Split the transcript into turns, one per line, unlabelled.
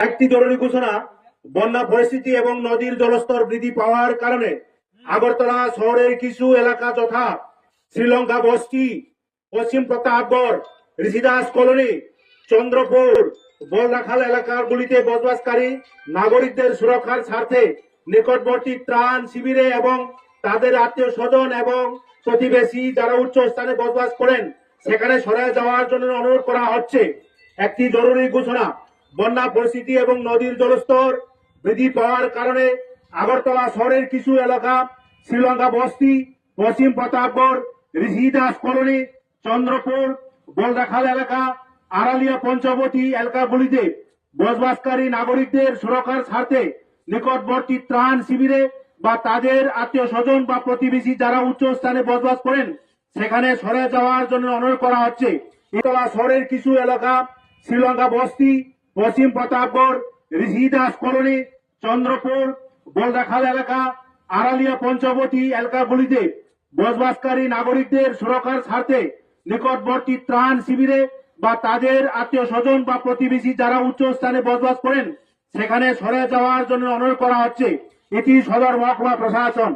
একটি জরুরি ঘোষণা। বন্যা পরিস্থিতি এবং নদীর জলস্তর বৃদ্ধি পাওয়ার কারণে আগরতলা শহরের কিছু এলাকা যথা শ্রীলঙ্কা বস্তি, পশ্চিম প্রতাপগড়, ঋষিদাস কলোনি, চন্দ্রপুর, বলরাখাল এলাকাগুলিতে বসবাসকারী নাগরিকদের সুরক্ষার স্বার্থে নিকটবর্তী ত্রাণ শিবিরে এবং তাদের আত্মীয় স্বজন এবং প্রতিবেশী যারা উচ্চ স্থানে বসবাস করেন সেখানে সরে যাওয়ার জন্য অনুরোধ করা হচ্ছে। একটি জরুরি ঘোষণা। বন্যা পরিস্থিতি এবং নদীর জলস্তর বৃদ্ধি পাওয়ার কারণে আগরতলা শহরের কিছু এলাকা শ্রীলঙ্কা বস্তি, পশ্চিম প্রতাপগড়, ঋষিদাস কলোনি, চন্দ্রপুর, বলরাখাল এলাকা, আড়ালিয়া পঞ্চবতী এলাকাগুলিতে বসবাসকারী নাগরিকদের সুরক্ষার স্বার্থে নিকটবর্তী ত্রাণ শিবিরে বা তাদের আত্মীয় স্বজন বা প্রতিবেশী যারা উচ্চ স্থানে বসবাস করেন সেখানে সরে যাওয়ার জন্য অনুরোধ করা হচ্ছে। আগরতলা শহরের কিছু এলাকা শ্রীলঙ্কা বস্তি, পশ্চিম প্রতাপগড়, ঋষিদাস কলোনি, চন্দ্রপুর, বলরাখাল এলাকা, আড়ালিয়া পঞ্চবতী এলাকাগুলিতে বসবাসকারী নাগরিকদের সুরক্ষার স্বার্থে নিকটবর্তী ত্রাণ শিবিরে বা তাদের আত্মীয় স্বজন বা প্রতিবেশী যারা উচ্চ স্থানে বসবাস করেন সেখানে সরে যাওয়ার জন্য অনুরোধ করা হচ্ছে। এটি সদর মহকুমা প্রশাসন।